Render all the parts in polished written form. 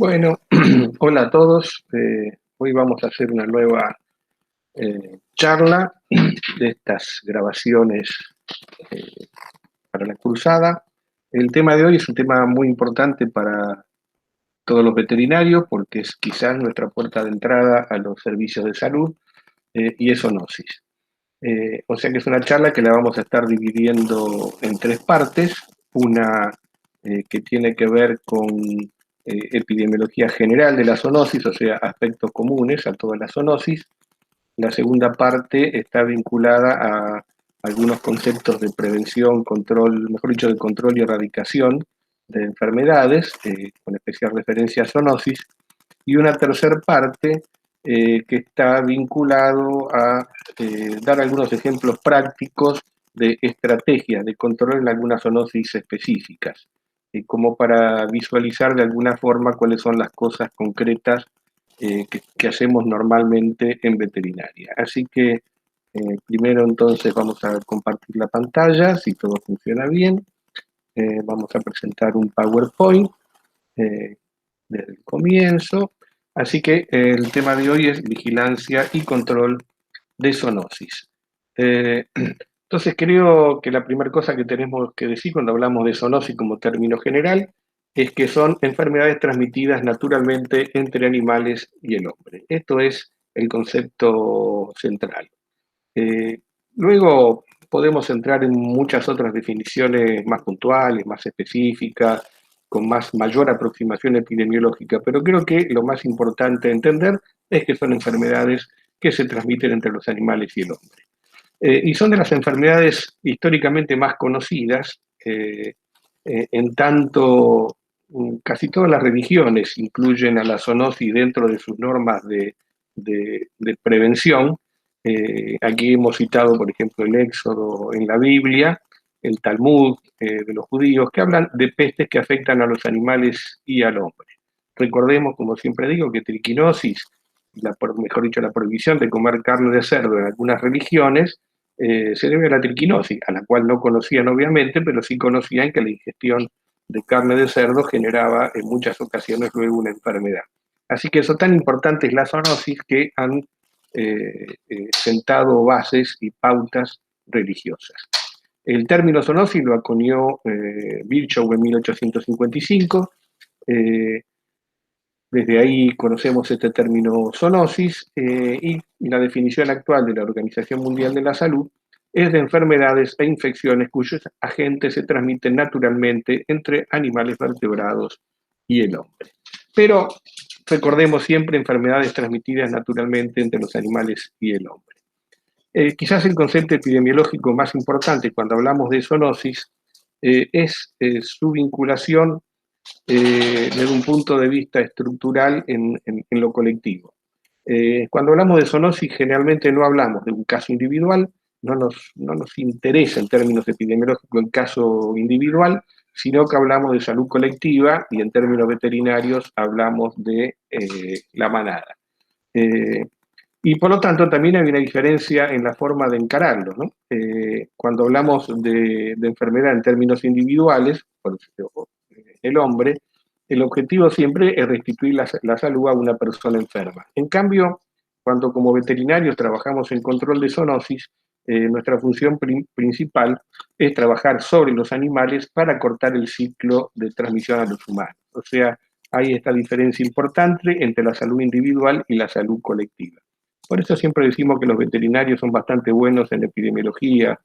Bueno, hola a todos. Hoy vamos a hacer una nueva charla de estas grabaciones eh, para la cruzada. El tema de hoy es un tema muy importante para todos los veterinarios porque es quizás nuestra puerta de entrada a los servicios de salud y es zoonosis. O sea que es una charla que la vamos a estar dividiendo en tres partes. Una que tiene que ver con epidemiología general de la zoonosis, o sea, aspectos comunes a toda la zoonosis. La segunda parte está vinculada a algunos conceptos de prevención, control, mejor dicho, de control y erradicación de enfermedades, con especial referencia a zoonosis. Y una tercera parte que está vinculado a dar algunos ejemplos prácticos de estrategias de control en algunas zoonosis específicas, como para visualizar de alguna forma cuáles son las cosas concretas que hacemos normalmente en veterinaria. Así que primero entonces vamos a compartir la pantalla, si todo funciona bien. Vamos a presentar un PowerPoint desde el comienzo. Así que el tema de hoy es vigilancia y control de zoonosis. Entonces creo que la primera cosa que tenemos que decir cuando hablamos de zoonosis como término general es que son enfermedades transmitidas naturalmente entre animales y el hombre. Esto es el concepto central. Eh, Luego podemos entrar en muchas otras definiciones más puntuales, más específicas, con mayor aproximación epidemiológica, pero creo que lo más importante entender es que son enfermedades que se transmiten entre los animales y el hombre. Y son de las enfermedades históricamente más conocidas, en tanto casi todas las religiones incluyen a la zoonosis dentro de sus normas de prevención. Aquí hemos citado, por ejemplo, el Éxodo en la Biblia, el Talmud de los judíos, que hablan de pestes que afectan a los animales y al hombre. Recordemos, como siempre digo, que triquinosis, mejor dicho, la prohibición de comer carne de cerdo en algunas religiones, se debe a la triquinosis, a la cual no conocían obviamente, pero sí conocían que la ingestión de carne de cerdo generaba en muchas ocasiones luego una enfermedad. Así que eso tan importante es la zoonosis que han sentado bases y pautas religiosas. El término zoonosis lo acuñó Virchow en 1855. Desde ahí conocemos este término zoonosis y la definición actual de la Organización Mundial de la Salud es de enfermedades e infecciones cuyos agentes se transmiten naturalmente entre animales vertebrados y el hombre. Pero recordemos siempre enfermedades transmitidas naturalmente entre los animales y el hombre. Quizás el concepto epidemiológico más importante cuando hablamos de zoonosis es su vinculación desde un punto de vista estructural en lo colectivo. Cuando hablamos de zoonosis, generalmente no hablamos de un caso individual, no nos interesa en términos epidemiológicos el caso individual, sino que hablamos de salud colectiva y en términos veterinarios hablamos de la manada. Y por lo tanto también hay una diferencia en la forma de encararlo, ¿no? Cuando hablamos de enfermedad en términos individuales, por ejemplo, el hombre, el objetivo siempre es restituir la salud a una persona enferma. En cambio, cuando como veterinarios trabajamos en control de zoonosis, nuestra función principal es trabajar sobre los animales para cortar el ciclo de transmisión a los humanos. O sea, hay esta diferencia importante entre la salud individual y la salud colectiva. Por eso siempre decimos que los veterinarios son bastante buenos en epidemiología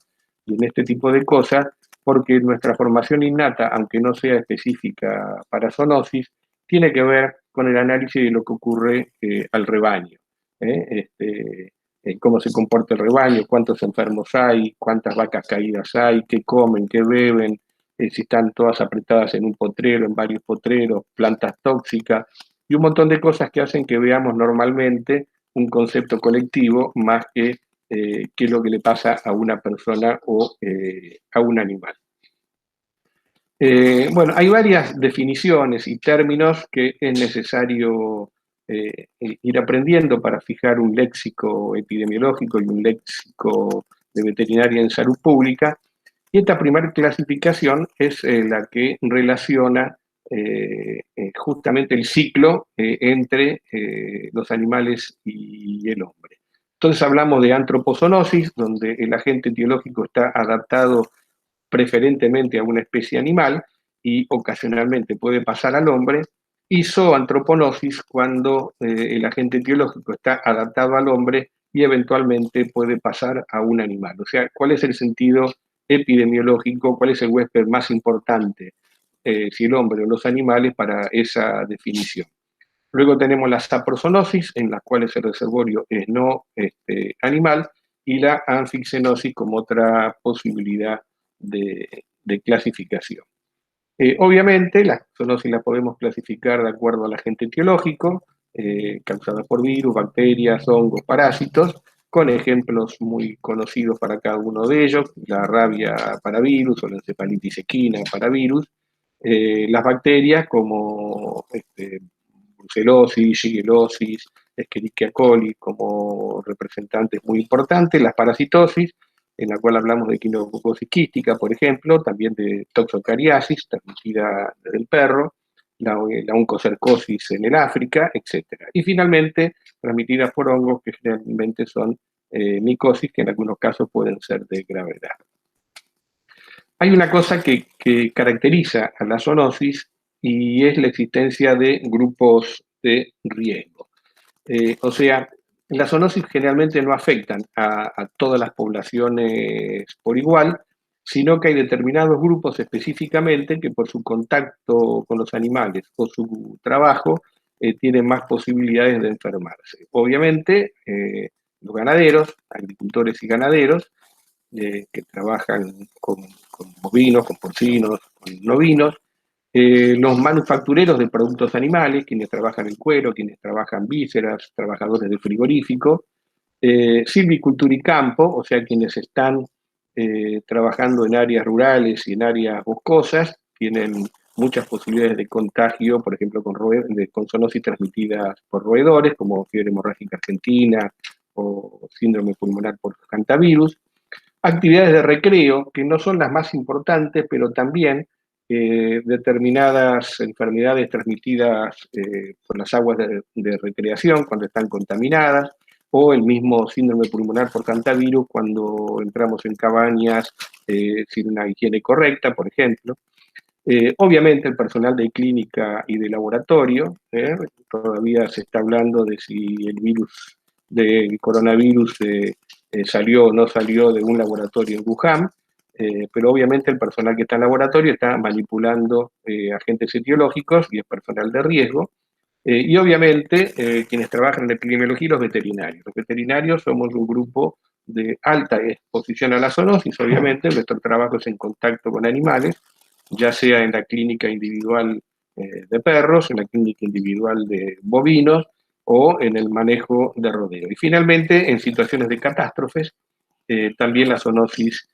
y en este tipo de cosas, porque nuestra formación innata, aunque no sea específica para zoonosis, tiene que ver con el análisis de lo que ocurre al rebaño. Cómo se comporta el rebaño, cuántos enfermos hay, cuántas vacas caídas hay, qué comen, qué beben, si están todas apretadas en un potrero, en varios potreros, plantas tóxicas, y un montón de cosas que hacen que veamos normalmente un concepto colectivo más que qué es lo que le pasa a una persona o a un animal. Bueno, hay varias definiciones y términos que es necesario ir aprendiendo para fijar un léxico epidemiológico y un léxico de veterinaria en salud pública. Y esta primera clasificación es la que relaciona justamente el ciclo entre los animales y el hombre. Entonces hablamos de antropozoonosis, donde el agente etiológico está adaptado preferentemente a una especie animal y ocasionalmente puede pasar al hombre, y zooantroponosis, cuando el agente etiológico está adaptado al hombre y eventualmente puede pasar a un animal. O sea, ¿cuál es el sentido epidemiológico? ¿Cuál es el huésped más importante? Si el hombre o los animales, para esa definición. Luego tenemos la saprozoonosis, en las cuales el reservorio es no animal, y la anfixenosis como otra posibilidad de clasificación. Obviamente, la zoonosis la podemos clasificar de acuerdo al agente etiológico, causada por virus, bacterias, hongos, parásitos, con ejemplos muy conocidos para cada uno de ellos: la rabia para virus o la encefalitis equina para virus, las bacterias como brucelosis, shigellosis, Escherichia coli como representantes muy importantes, las parasitosis, en la cual hablamos de equinococosis quística, por ejemplo, también de toxocariasis, transmitida desde el perro, la oncocercosis en el África, etc. Y finalmente, transmitidas por hongos, que generalmente son micosis, que en algunos casos pueden ser de gravedad. Hay una cosa que caracteriza a la zoonosis, y es la existencia de grupos de riesgo. O sea, las zoonosis generalmente no afectan a todas las poblaciones por igual, sino que hay determinados grupos específicamente que, por su contacto con los animales o su trabajo, tienen más posibilidades de enfermarse. Obviamente, los ganaderos, agricultores y ganaderos, que trabajan con bovinos, con porcinos, con novinos, los manufactureros de productos animales, quienes trabajan el cuero, quienes trabajan vísceras, trabajadores de frigorífico, silvicultura y campo, o sea, quienes están trabajando en áreas rurales y en áreas boscosas, tienen muchas posibilidades de contagio, por ejemplo, con zoonosis transmitidas por roedores, como fiebre hemorrágica argentina o síndrome pulmonar por hantavirus. Actividades de recreo, que no son las más importantes, pero también determinadas enfermedades transmitidas por las aguas de recreación cuando están contaminadas, o el mismo síndrome pulmonar por hantavirus cuando entramos en cabañas sin una higiene correcta, por ejemplo. Obviamente el personal de clínica y de laboratorio, todavía se está hablando de si el virus del coronavirus salió o no salió de un laboratorio en Wuhan, pero obviamente el personal que está en laboratorio está manipulando agentes etiológicos y es personal de riesgo. Y obviamente quienes trabajan en epidemiología y los veterinarios. Los veterinarios somos un grupo de alta exposición a la zoonosis, obviamente nuestro trabajo es en contacto con animales, ya sea en la clínica individual de perros, en la clínica individual de bovinos o en el manejo de rodeo. Y finalmente, en situaciones de catástrofes, también las zoonosis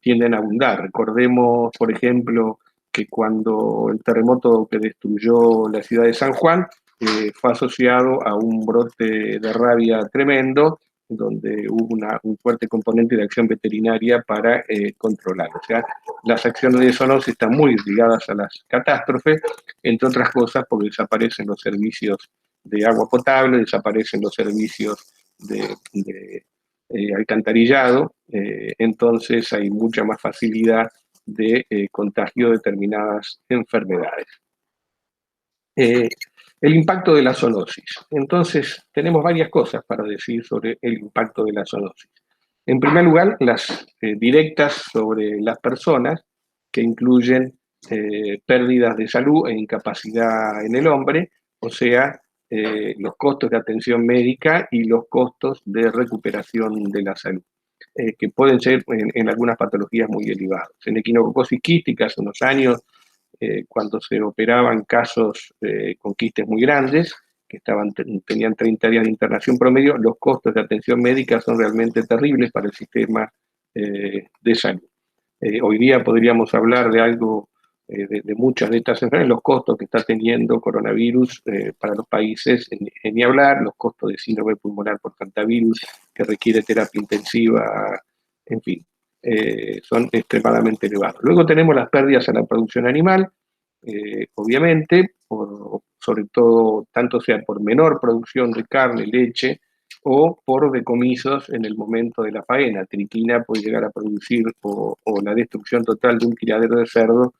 tienden a abundar. Recordemos, por ejemplo, que cuando el terremoto que destruyó la ciudad de San Juan fue asociado a un brote de rabia tremendo, donde hubo un fuerte componente de acción veterinaria para controlar. O sea, las acciones de zoonosis están muy ligadas a las catástrofes, entre otras cosas porque desaparecen los servicios de agua potable, desaparecen los servicios de alcantarillado, entonces hay mucha más facilidad de contagio de determinadas enfermedades. El impacto de la zoonosis. Entonces, tenemos varias cosas para decir sobre el impacto de la zoonosis. En primer lugar, las directas sobre las personas, que incluyen pérdidas de salud e incapacidad en el hombre, o sea, los costos de atención médica y los costos de recuperación de la salud, que pueden ser en algunas patologías muy elevados. En equinococosis quística, hace unos años, cuando se operaban casos con quistes muy grandes, que tenían 30 días de internación promedio, los costos de atención médica son realmente terribles para el sistema de salud. Hoy día podríamos hablar de algo, de muchas de estas enfermedades, los costos que está teniendo coronavirus para los países, ni hablar, los costos de síndrome pulmonar por hantavirus, que requiere terapia intensiva, en fin, son extremadamente elevados. Luego tenemos las pérdidas a la producción animal, obviamente, sobre todo, tanto sea por menor producción de carne, leche, o por decomisos en el momento de la faena. Triquina puede llegar a producir o la destrucción total de un criadero de cerdo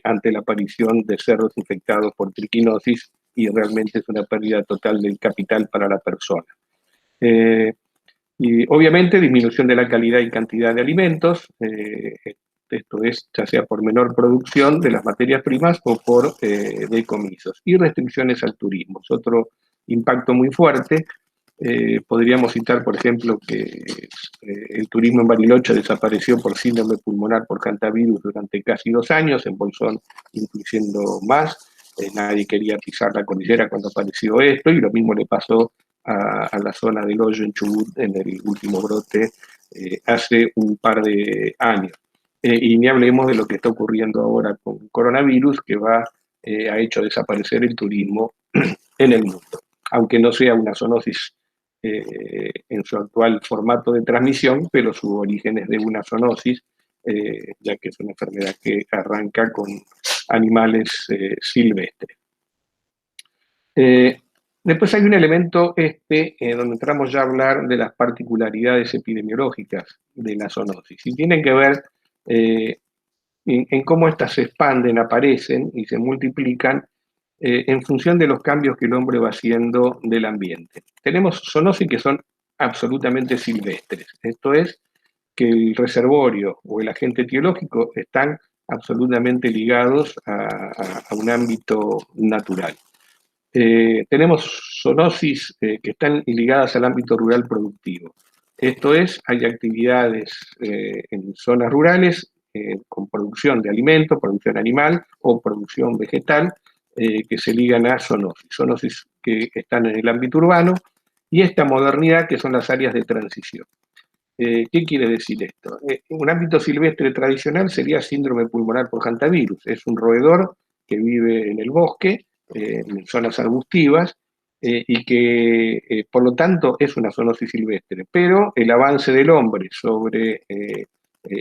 ante la aparición de cerdos infectados por triquinosis, y realmente es una pérdida total del capital para la persona. Y obviamente disminución de la calidad y cantidad de alimentos, esto es ya sea por menor producción de las materias primas o por decomisos. Y restricciones al turismo, es otro impacto muy fuerte. Podríamos citar, por ejemplo, que el turismo en Bariloche desapareció por síndrome pulmonar por hantavirus durante casi 2 años, en Bolsón incluyendo más. Nadie quería pisar la cordillera cuando apareció esto, y lo mismo le pasó a la zona del Hoyo en Chubut en el último brote hace un par de años. Y ni hablemos de lo que está ocurriendo ahora con coronavirus, que ha hecho desaparecer el turismo en el mundo, aunque no sea una zoonosis en su actual formato de transmisión, pero su origen es de una zoonosis, ya que es una enfermedad que arranca con animales silvestres. Después hay un elemento donde entramos ya a hablar de las particularidades epidemiológicas de la zoonosis, y tienen que ver en cómo estas se expanden, aparecen y se multiplican en función de los cambios que el hombre va haciendo del ambiente. Tenemos zoonosis que son absolutamente silvestres, esto es, que el reservorio o el agente etiológico están absolutamente ligados a un ámbito natural. Tenemos zoonosis que están ligadas al ámbito rural productivo. Esto es, hay actividades en zonas rurales con producción de alimentos, producción animal o producción vegetal que se ligan a zoonosis. Zoonosis que están en el ámbito urbano, y esta modernidad que son las áreas de transición. ¿Qué quiere decir esto? Un ámbito silvestre tradicional sería síndrome pulmonar por hantavirus. Es un roedor que vive en el bosque, en zonas arbustivas, y que por lo tanto es una zoonosis silvestre. Pero el avance del hombre sobre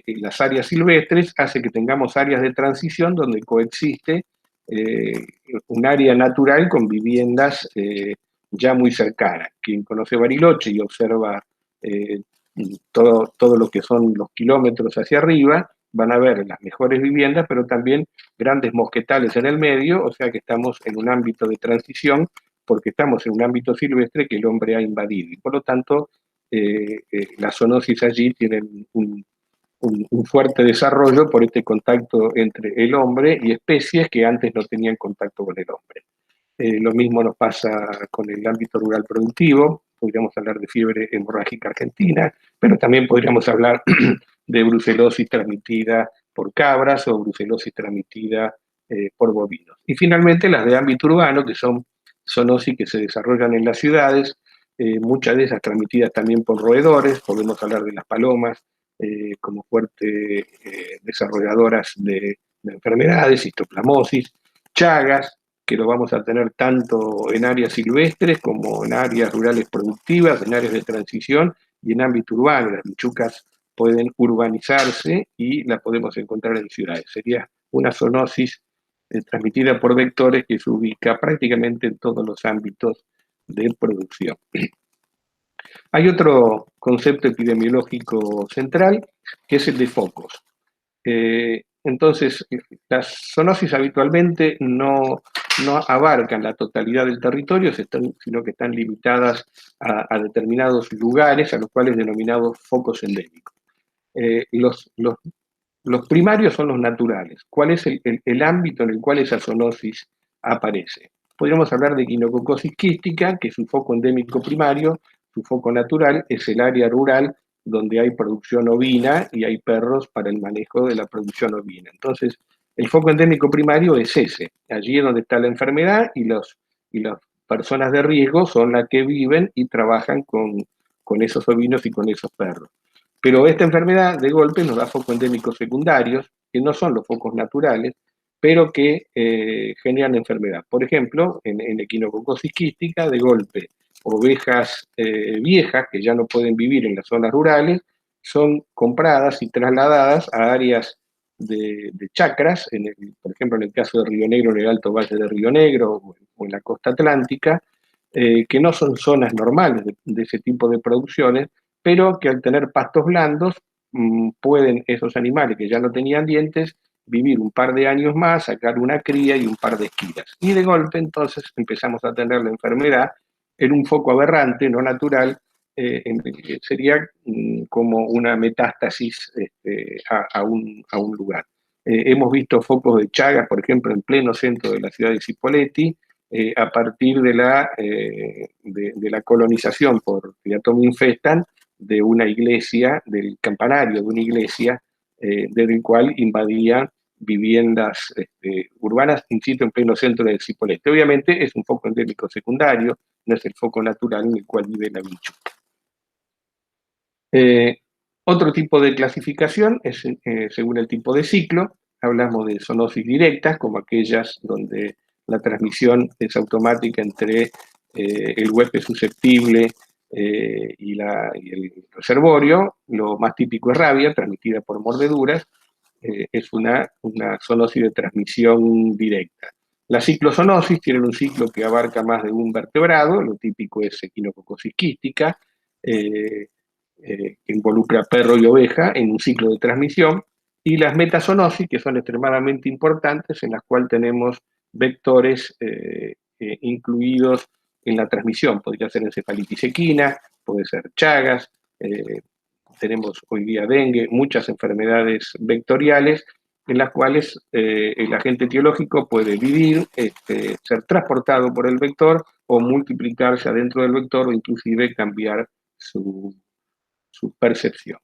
las áreas silvestres hace que tengamos áreas de transición donde coexiste un área natural con viviendas ya muy cercanas. Quien conoce Bariloche y observa todo lo que son los kilómetros hacia arriba, van a ver las mejores viviendas, pero también grandes mosquetales en el medio, o sea que estamos en un ámbito de transición, porque estamos en un ámbito silvestre que el hombre ha invadido, y por lo tanto las zoonosis allí tienen un fuerte desarrollo por este contacto entre el hombre y especies que antes no tenían contacto con el hombre. Lo mismo nos pasa con el ámbito rural productivo. Podríamos hablar de fiebre hemorrágica argentina, pero también podríamos hablar de brucelosis transmitida por cabras o brucelosis transmitida por bovinos. Y finalmente las de ámbito urbano, que son zoonosis que se desarrollan en las ciudades, muchas de esas transmitidas también por roedores. Podemos hablar de las palomas como fuertes desarrolladoras de enfermedades, histoplasmosis, chagas, que lo vamos a tener tanto en áreas silvestres como en áreas rurales productivas, en áreas de transición y en ámbito urbano. Las bichucas pueden urbanizarse y las podemos encontrar en ciudades. Sería una zoonosis transmitida por vectores que se ubica prácticamente en todos los ámbitos de producción. Hay otro concepto epidemiológico central, que es el de focos. Entonces, las zoonosis habitualmente no abarcan la totalidad del territorio, sino que están limitadas a determinados lugares, a los cuales denominados focos endémicos. Los primarios son los naturales. ¿Cuál es el ámbito en el cual esa zoonosis aparece? Podríamos hablar de equinococosis quística, que es un foco endémico primario. Su foco natural es el área rural donde hay producción ovina y hay perros para el manejo de la producción ovina. Entonces, el foco endémico primario es ese. Allí es donde está la enfermedad, y las personas de riesgo son las que viven y trabajan con esos ovinos y con esos perros. Pero esta enfermedad de golpe nos da focos endémicos secundarios, que no son los focos naturales, pero que generan enfermedad. Por ejemplo, en equinococosis quística, de golpe, ovejas viejas que ya no pueden vivir en las zonas rurales son compradas y trasladadas a áreas de chacras, por ejemplo, en el caso de Río Negro, en el Alto Valle de Río Negro o en la costa atlántica, que no son zonas normales de ese tipo de producciones, pero que al tener pastos blandos pueden esos animales que ya no tenían dientes vivir un par de años más, sacar una cría y un par de esquilas. Y de golpe entonces empezamos a tener la enfermedad en un foco aberrante, no natural, sería como una metástasis a un lugar. Hemos visto focos de Chagas, por ejemplo, en pleno centro de la ciudad de Cipolletti, a partir de la colonización por Triatom infestan de una iglesia, del campanario de una iglesia, desde el cual invadían viviendas urbanas, insisto, en pleno centro de Cipolletti. Obviamente es un foco endémico secundario, no es el foco natural en el cual vive la bicho. Otro tipo de clasificación es según el tipo de ciclo. Hablamos de zoonosis directas, como aquellas donde la transmisión es automática entre el huésped susceptible y el reservorio. Lo más típico es rabia, transmitida por mordeduras. Es una zoonosis de transmisión directa. Las ciclozoonosis tienen un ciclo que abarca más de un vertebrado. Lo típico es equinococosis quística, que involucra perro y oveja en un ciclo de transmisión, y las metazoonosis, que son extremadamente importantes, en las cuales tenemos vectores incluidos en la transmisión. Podría ser encefalitis equina, puede ser Chagas, tenemos hoy día dengue, muchas enfermedades vectoriales en las cuales el agente etiológico puede vivir, ser transportado por el vector o multiplicarse adentro del vector o inclusive cambiar su percepción.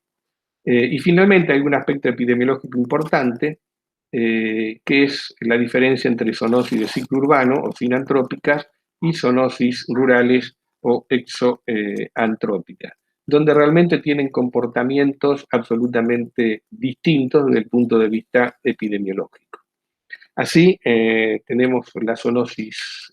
Y finalmente hay un aspecto epidemiológico importante, que es la diferencia entre zoonosis de ciclo urbano o sinantrópicas y zoonosis rurales o exoantrópicas, donde realmente tienen comportamientos absolutamente distintos desde el punto de vista epidemiológico. Así, tenemos las zoonosis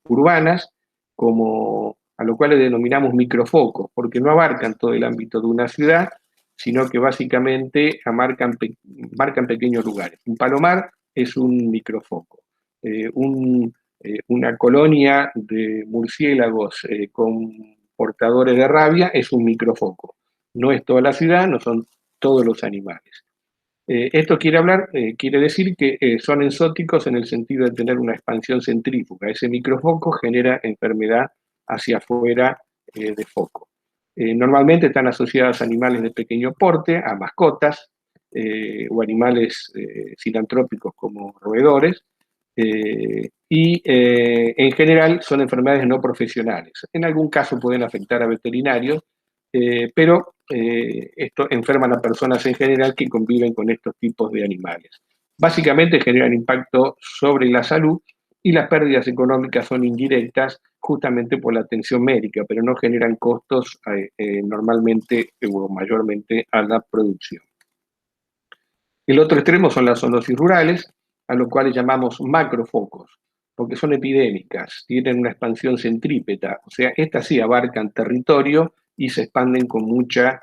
urbanas, a lo cual le denominamos microfocos, porque no abarcan todo el ámbito de una ciudad, sino que básicamente marcan pequeños lugares. Un palomar es un microfoco. Una colonia de murciélagos con portadores de rabia es un microfoco. No es toda la ciudad, no son todos los animales. Esto quiere decir que son exóticos en el sentido de tener una expansión centrífuga. Ese microfoco genera enfermedad hacia afuera de foco. Normalmente están asociadas a animales de pequeño porte, a mascotas o animales sinantrópicos como roedores, y en general son enfermedades no profesionales. En algún caso pueden afectar a veterinarios, pero esto enferman a personas en general que conviven con estos tipos de animales. Básicamente generan impacto sobre la salud y las pérdidas económicas son indirectas justamente por la atención médica, pero no generan costos normalmente o mayormente a la producción. El otro extremo son las zoonosis rurales, a los cuales llamamos macrofocos, porque son epidémicas, tienen una expansión centrípeta, o sea, estas sí abarcan territorio y se expanden con mucha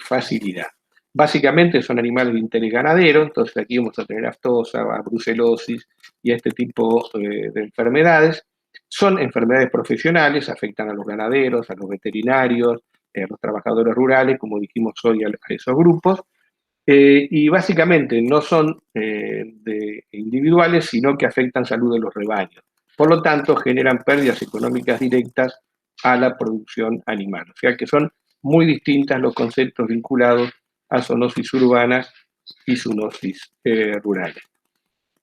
facilidad. Básicamente son animales de interés ganadero, entonces aquí vamos a tener aftosa, brucelosis y este tipo de enfermedades. Son enfermedades profesionales, afectan a los ganaderos, a los veterinarios, a los trabajadores rurales, como dijimos hoy, a esos grupos. Y básicamente no son individuales, sino que afectan salud de los rebaños. Por lo tanto, generan pérdidas económicas directas a la producción animal. O sea que son muy distintas los conceptos vinculados a zoonosis urbanas y zoonosis rurales.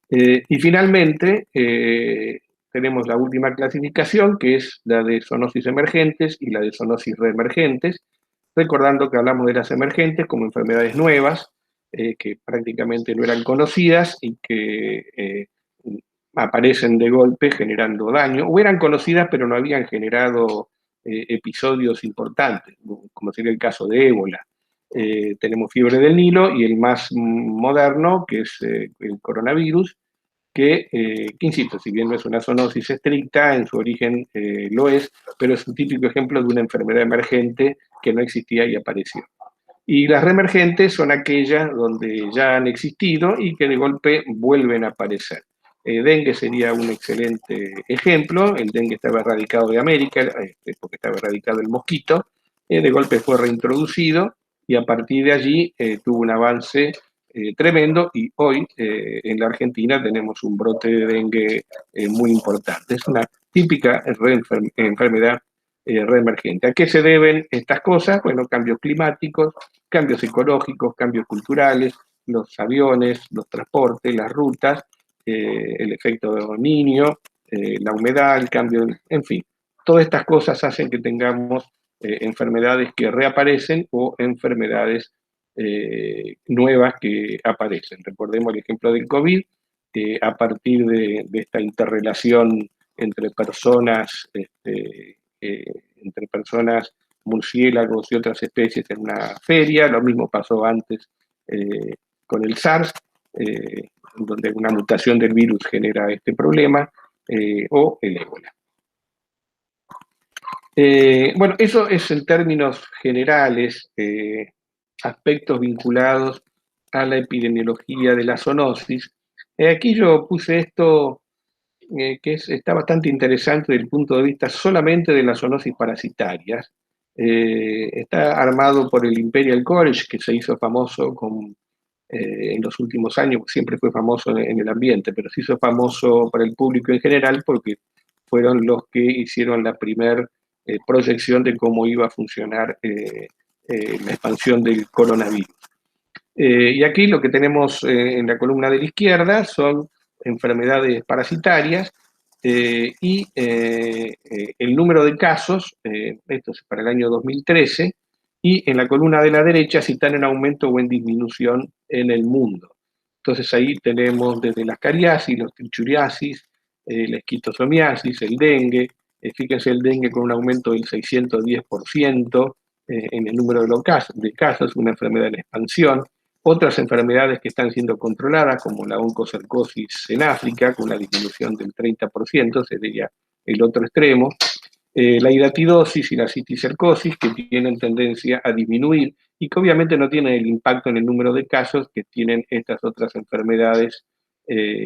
Y finalmente, tenemos la última clasificación, que es la de zoonosis emergentes y la de zoonosis reemergentes, recordando que hablamos de las emergentes como enfermedades nuevas, que prácticamente no eran conocidas y que aparecen de golpe generando daño, o eran conocidas pero no habían generado episodios importantes, como sería el caso de ébola. Tenemos fiebre del Nilo y el más moderno, que es el coronavirus, que insisto, si bien no es una zoonosis estricta, en su origen lo es, pero es un típico ejemplo de una enfermedad emergente que no existía y apareció. Y las reemergentes son aquellas donde ya han existido y que de golpe vuelven a aparecer. Dengue sería un excelente ejemplo. El dengue estaba erradicado de América, porque estaba erradicado el mosquito. De golpe fue reintroducido y a partir de allí tuvo un avance tremendo, y hoy en la Argentina tenemos un brote de dengue muy importante. Es una típica enfermedad reemergente. ¿A qué se deben estas cosas? Bueno, cambios climáticos, cambios ecológicos, cambios culturales, los aviones, los transportes, las rutas, el efecto niño, la humedad, el cambio, en fin. Todas estas cosas hacen que tengamos enfermedades que reaparecen o enfermedades nuevas que aparecen. Recordemos el ejemplo del COVID, a partir de esta interrelación entre personas, murciélagos y otras especies en una feria. Lo mismo pasó antes con el SARS, donde una mutación del virus genera este problema, o el ébola. Bueno, eso es en términos generales, aspectos vinculados a la epidemiología de la zoonosis. Aquí yo puse esto está bastante interesante desde el punto de vista solamente de las zoonosis parasitarias. Está armado por el Imperial College, que se hizo famoso en los últimos años, siempre fue famoso en el ambiente, pero se hizo famoso para el público en general porque fueron los que hicieron la primera proyección de cómo iba a funcionar la expansión del coronavirus. Y aquí lo que tenemos en la columna de la izquierda son enfermedades parasitarias y el número de casos, esto es para el año 2013, y en la columna de la derecha si están en aumento o en disminución en el mundo. Entonces ahí tenemos desde las cariasis, los trichuriasis, la esquistosomiasis, el dengue. Fíjense el dengue con un aumento del 610% en el número de casos, una enfermedad en expansión. Otras enfermedades que están siendo controladas, como la oncocercosis en África, con una disminución del 30%, sería el otro extremo. La hidatidosis y la cisticercosis, que tienen tendencia a disminuir y que obviamente no tienen el impacto en el número de casos que tienen estas otras enfermedades,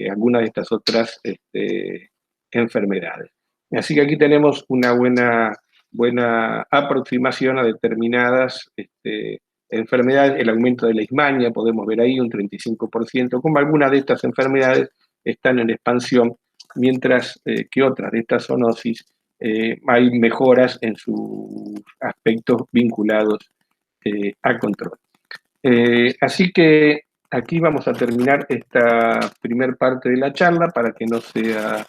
algunas de estas otras enfermedades. Así que aquí tenemos una buena aproximación a determinadas enfermedades. El aumento de la leishmania, podemos ver ahí un 35%, como algunas de estas enfermedades están en expansión, mientras que otras de estas zoonosis hay mejoras en sus aspectos vinculados a control. Así que aquí vamos a terminar esta primer parte de la charla para que no sea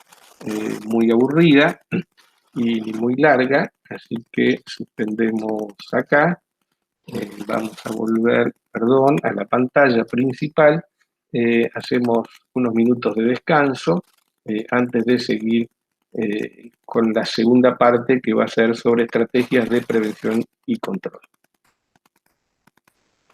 muy aburrida y ni muy larga, así que suspendemos acá. Vamos a volver, a la pantalla principal. Hacemos unos minutos de descanso antes de seguir con la segunda parte, que va a ser sobre estrategias de prevención y control.